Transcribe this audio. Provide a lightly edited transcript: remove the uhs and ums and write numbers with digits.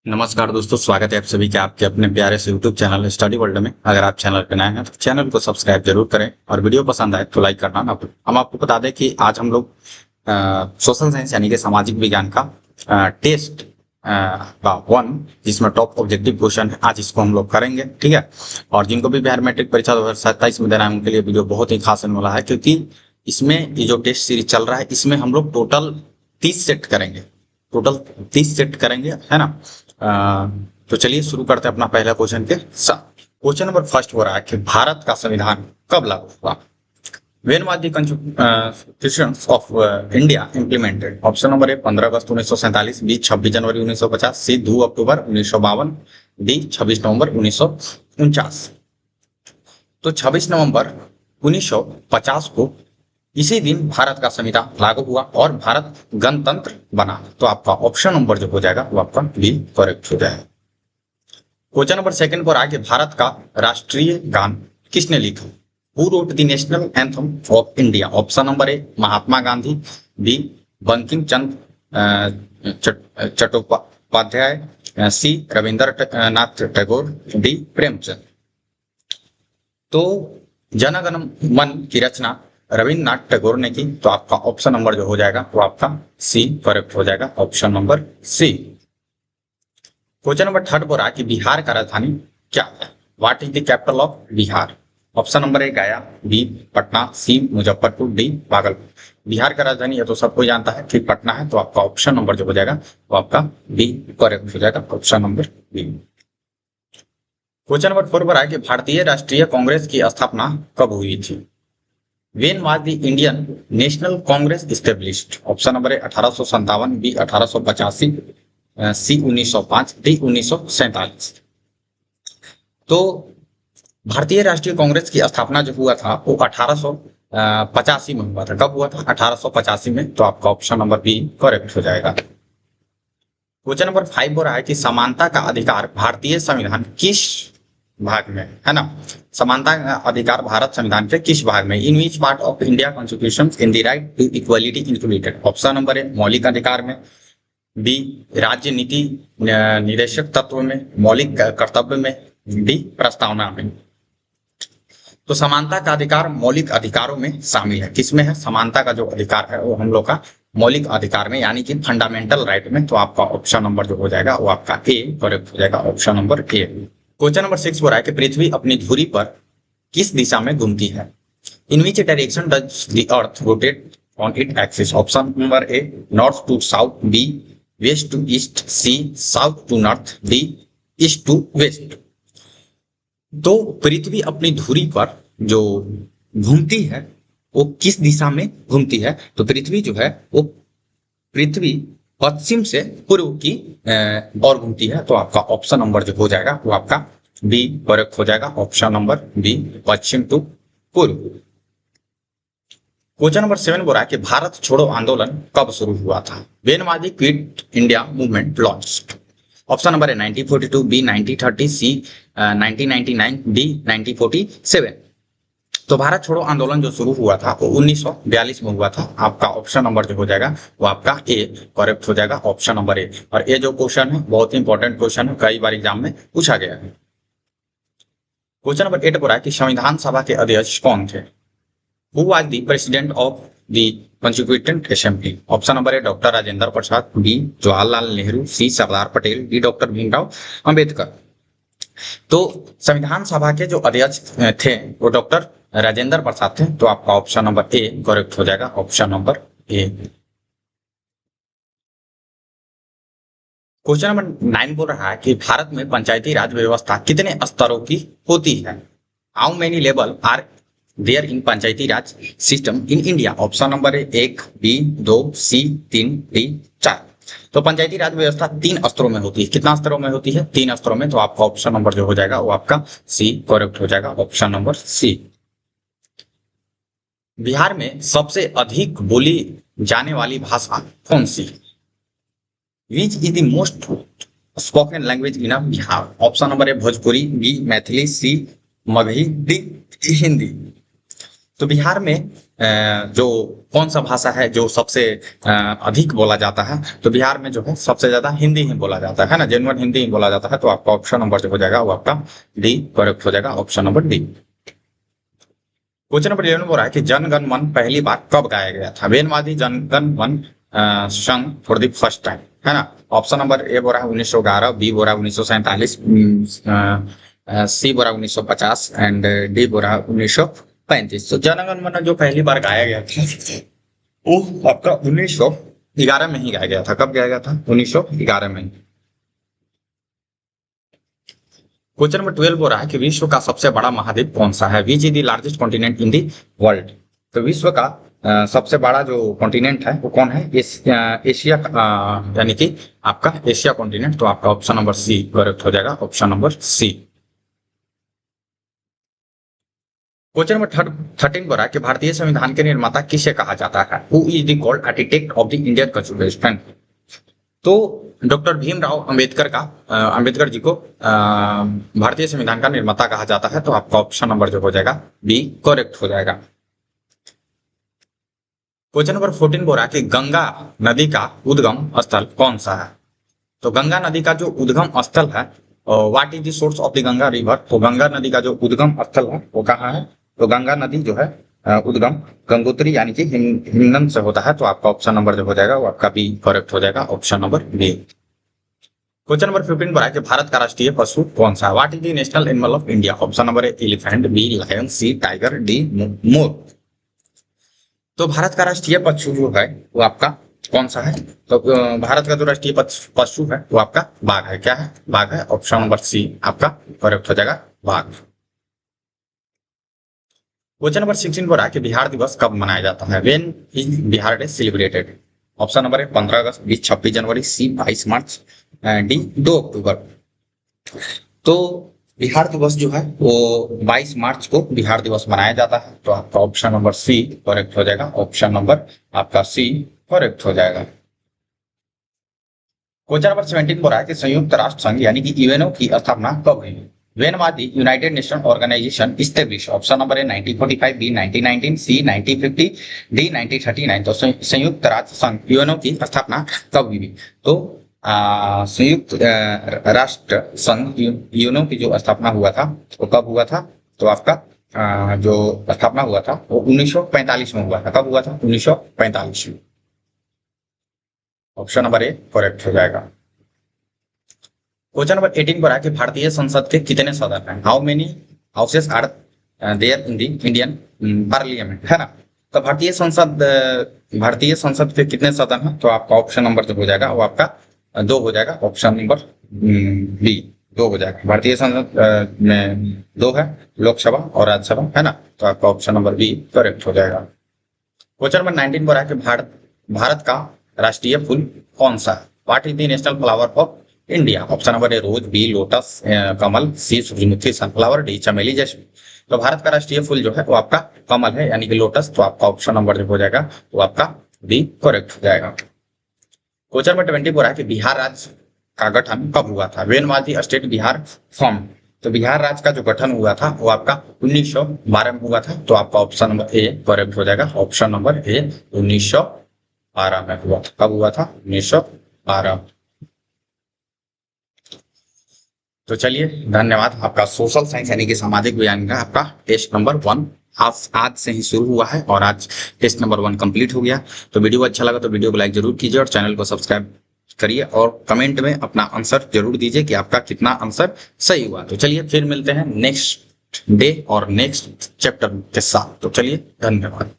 नमस्कार दोस्तों, स्वागत है आप सभी का आपके अपने प्यारे से यूट्यूब चैनल स्टडी वर्ल्ड में। अगर आप चैनल पर नए हैं तो चैनल को सब्सक्राइब जरूर करें और वीडियो पसंद आए तो लाइक करना ना भूलें। हम आपको बता दें कि आज हम लोग सोशल साइंस यानी कि सामाजिक विज्ञान का टेस्ट का वन, जिसमें टॉप ऑब्जेक्टिव क्वेश्चन है, आज इसको हम लोग करेंगे। ठीक है। और जिनको भी बिहार मैट्रिक परीक्षा 2027 में देना है उनके लिए वीडियो बहुत ही खास होने वाला है, क्योंकि इसमें ये जो टेस्ट सीरीज चल रहा है इसमें हम लोग टोटल 30 सेट करेंगे। टोटल 30 सेट करेंगे, है ना। तो चलिए शुरू करते हैं अपना पहला क्वेश्चन के साथ। क्वेश्चन नंबर फर्स्ट हो रहा है कि भारत का संविधान कब लागू हुआ? When was the constitution of India implemented? Option number A 15 अगस्त 1947, बी 26 जनवरी 1950, सी 2 अक्टूबर 1952, डी 26 नवंबर 1949। तो 26 नवंबर 1950 को इसी दिन भारत का संविधान लागू हुआ और भारत गणतंत्र बना। तो आपका ऑप्शन नंबर जो हो जाएगा वो आपका बी करेक्ट हो जाएगा। क्वेश्चन नंबर सेकंड पर आगे, भारत का राष्ट्रीय गान किसने लिखा? Who wrote the national anthem of India? Option number A Mahatma Gandhi, B Bankim Chandra Chattopadhyay, C Rabindranath Tagore, D Premchand. तो जनगण मन की रचना रविन्द्रनाथ टैगोर ने की। तो आपका ऑप्शन नंबर जो हो जाएगा वो आपका सी करेक्ट हो जाएगा, option number C. Question number third पर कि बिहार का राजधानी क्या है? What is the capital of Bihar? Option number A Gaya, B Patna, C Muzaffarpur, D Bhagalpur. Bihar का राजधानी ये तो सबको जानता है कि पटना है। तो आपका ऑप्शन नंबर जो हो जाएगा वो आपका बी करेक्ट हो जाएगा, option number B. Question number 4 पर कि भारतीय राष्ट्रीय कांग्रेस की स्थापना कब हुई थी? When was the Indian National Congress established? Option number A 1857, B 1885, C 1905, D 1947। तो भारतीय राष्ट्रीय कांग्रेस की स्थापना जो हुआ था वो 1885 में हुआ था। कब हुआ था? 1885 में। तो आपका ऑप्शन नंबर बी करेक्ट हो जाएगा। क्वेश्चन नंबर 5 हो रहा है कि समानता का अधिकार भारतीय संविधान किस भाग में है ना? समानता का अधिकार भारत संविधान के किस भाग में? In which part of India constitution in the right to equality included? Option number A मौलिक अधिकार में, बी राज्य नीति निर्देशक तत्व में, मौलिक कर्तव्य में, डी प्रस्तावना में। तो समानता का अधिकार मौलिक अधिकारों में शामिल है। किसमें है? समानता का जो अधिकार है वो हम लोग का मौलिक अधिकार में, यानी कि फंडामेंटल राइट में। तो आपका ऑप्शन नंबर जो हो जाएगा वो आपका ए करेक्ट हो जाएगा, ऑप्शन नंबर ए। क्वेश्चन नंबर 6 बोला है कि पृथ्वी अपनी धुरी पर किस दिशा में घूमती है? In which direction does the earth rotate on it axis? Option number A north to south, B west to east, C south to north, D east to west. तो पृथ्वी अपनी धुरी पर जो घूमती है वो किस दिशा में घूमती है? तो पृथ्वी जो है वो पृथ्वी पश्चिम से पूर्व की ओर घूमती है। तो आपका ऑप्शन नंबर जो हो जाएगा वो आपका बी करेक्ट हो जाएगा, ऑप्शन नंबर बी पश्चिम टू पूर्व। क्वेश्चन नंबर 7 बोल रहा है कि भारत छोड़ो आंदोलन कब शुरू हुआ था? When was the Quit India movement launched? Option number A 1942, B 1930, C 1999, D 1947। तो भारत छोड़ो आंदोलन जो शुरू हुआ था वो 1942 में हुआ था। आपका ऑप्शन नंबर जो हो जाएगा वो आपका ए करेक्ट हो जाएगा, ऑप्शन नंबर ए। और ये जो क्वेश्चन है बहुत ही इंपॉर्टेंट क्वेश्चन है, कई बार एग्जाम में पूछा गया है। क्वेश्चन नंबर 8 बोला है कि संविधान सभा के अध्यक्ष कौन थे? Who was the president of the constituent assembly? Option number A doctor Rajendra Prasad, B Jawaharlal Nehru, C Sardar Patel, D doctor Bhimrao Ambedkar. तो संविधान सभा के जो अध्यक्ष थे वो डॉक्टर राजेंद्र प्रसाद थे। तो आपका ऑप्शन नंबर ए करेक्ट हो जाएगा, ऑप्शन नंबर ए। क्वेश्चन नंबर 9 बोल रहा है कि भारत में पंचायती राज व्यवस्था कितने स्तरों की होती है? How many level are there in panchayati raj system in India? Option number A 1, B 2, C 3, D 4। तो पंचायती राज व्यवस्था 3 स्तरों में होती है। कितना स्तरों में होती है? 3 स्तरों में। तो आपका ऑप्शन नंबर जो हो जाएगा वो आपका सी करेक्ट हो जाएगा, ऑप्शन नंबर सी। बिहार में सबसे अधिक बोली जाने वाली भाषा कौन सी? Which is the most spoken language in Bihar? Option number A Bhojpuri, B Maithili, C Magahi, D Hindi. तो बिहार में जो कौन सा भाषा है जो सबसे अधिक बोला जाता है, तो बिहार में जो है सबसे ज्यादा हिंदी ही बोला जाता है ना, जेन्युइन हिंदी ही बोला जाता है। तो आपका ऑप्शन नंबर जो हो जाएगा वो आपका डी करेक्ट हो जाएगा, option number D. Question number 11 बोल रहा है कि जन गण मन पहली बार कब गाया गया था? वेन वादी जन गण मन संग फॉर द फर्स्ट टाइम, है ना। ऑप्शन नंबर ए बोल रहा है 1911, बी बोल रहा है 1947, सी बोल रहा है 1950 एंड डी बोल रहा है 1935। तो जन गण मन जो पहली बार गाया गया था वो आपका 1911 में ही गाया गया था। कब गाया गया था? 1911 में। क्वेश्चन नंबर 12 बोल रहा है कि विश्व का सबसे बड़ा महाद्वीप कौन सा है? विच is the largest continent in the world? तो विश्व का सबसे बड़ा जो कॉन्टिनेंट है वो कौन है? एशिया, यानी कि आपका एशिया कॉन्टिनेंट। तो आपका ऑप्शन नंबर सी करेक्ट हो जाएगा, option number C. Question number 13 बोल रहा है कि भारतीय संविधान के निर्माता किसे कहा जाता है? Who is the called architect of the Indian constitution? तो डॉक्टर भीमराव अंबेडकर जी को भारतीय संविधान का निर्माता कहा जाता है। तो आपका ऑप्शन नंबर जो हो जाएगा बी करेक्ट हो जाएगा। क्वेश्चन नंबर 14 बोल रहा है कि गंगा नदी का उद्गम स्थल कौन सा है? तो गंगा नदी का जो उद्गम स्थल है, what is the source of the Ganga river? तो गंगा नदी का जो उद्गम स्थल है वो कहाँ है? तो गंगा नदी जो है उद्गम गंगोत्री यानी कि हिमनद से होता है। तो आपका ऑप्शन नंबर जो हो जाएगा वो आपका बी करेक्ट हो जाएगा, option number B. Question number 15 पर है कि भारत का राष्ट्रीय पशु कौन सा है? What is the national animal of India? Option number A elephant, B lion, C tiger, D mor. तो भारत का राष्ट्रीय पशु जो है वो आपका कौन सा है? तो भारत का जो राष्ट्रीय पशु है वो आपका बाघ है। क्या है? बाघ है, ऑप्शन नंबर सी आपका करेक्ट हो जाएगा, बाघ। क्वेश्चन नंबर 16 पर है कि बिहार दिवस कब मनाया जाता है? When is Bihar day celebrated? Option number A 15 अगस्त, बी 26 जनवरी, सी 22 मार्च, डी 2 अक्टूबर। तो बिहार दिवस जो है वो 22 मार्च को बिहार दिवस मनाया जाता है। तो आपका ऑप्शन नंबर सी करेक्ट हो जाएगा, ऑप्शन नंबर आपका सी करेक्ट हो जाएगा। क्वेश्चन नंबर 17 बोल रहा है कि संयुक्त राष्ट्र संघ यानी कि यूएनओ की स्थापना कब हुई? When was the United Nation Organisation establish? Option number A 1945, B 1919, C 1950, D 1939। तो संयुक्त राष्ट्र संघ यूएनओ की स्थापना कब हुई? तो संयुक्त राष्ट्र संघ यूएनओ की जो स्थापना हुआ था वो कब हुआ था? तो आपका जो स्थापना हुआ था वो 1945 में हुआ था। कब हुआ था? 1945 में। ऑप्शन नंबर ए करेक्ट हो जाएगा। क्वेश्चन नंबर 18 पर है कि भारतीय संसद के कितने सदन हैं? How many houses are there in the Indian Parliament, है ना। तो भारतीय संसद के कितने सदन हैं? तो आपका ऑप्शन नंबर जो हो जाएगा वो आपका 2 हो जाएगा, ऑप्शन नंबर बी 2 हो जाएगा। भारतीय संसद में 2 है, लोकसभा और राज्यसभा, है ना। तो आपका ऑप्शन नंबर बी करेक्ट हो जाएगा। क्वेश्चन नंबर 19 पर है कि भारत का राष्ट्रीय फूल कौन सा है? What is the national flower of India? Option number A rose, B lotus, kamal, C surajmukhi sunflower, D चमेली जैस्मिन। तो भारत का राष्ट्रीय फूल जो है वो आपका कमल है यानी कि लोटस। तो आपका ऑप्शन नंबर जो हो जाएगा वो आपका बी करेक्ट हो जाएगा। क्वेश्चन नंबर 20 बोल रहा है कि बिहार राज्य का गठन कब हुआ था? When was the state Bihar form? तो बिहार राज्य का जो गठन हुआ था वो आपका 1912 में हुआ था। तो आपका ऑप्शन नंबर ए करेक्ट हो जाएगा, ऑप्शन नंबर ए 1912 में हुआ था। कब हुआ था? 1912। तो चलिए धन्यवाद। आपका सोशल साइंस यानी कि सामाजिक विज्ञान का आपका टेस्ट नंबर 1 आज से ही शुरू हुआ है और आज टेस्ट नंबर 1 कंप्लीट हो गया। तो वीडियो अच्छा लगा तो वीडियो को लाइक जरूर कीजिए और चैनल को सब्सक्राइब करिए और कमेंट में अपना आंसर जरूर दीजिए कि आपका कितना आंसर सही हुआ। तो चलिए फिर मिलते हैं नेक्स्ट डे और नेक्स्ट चैप्टर के साथ। तो चलिए धन्यवाद।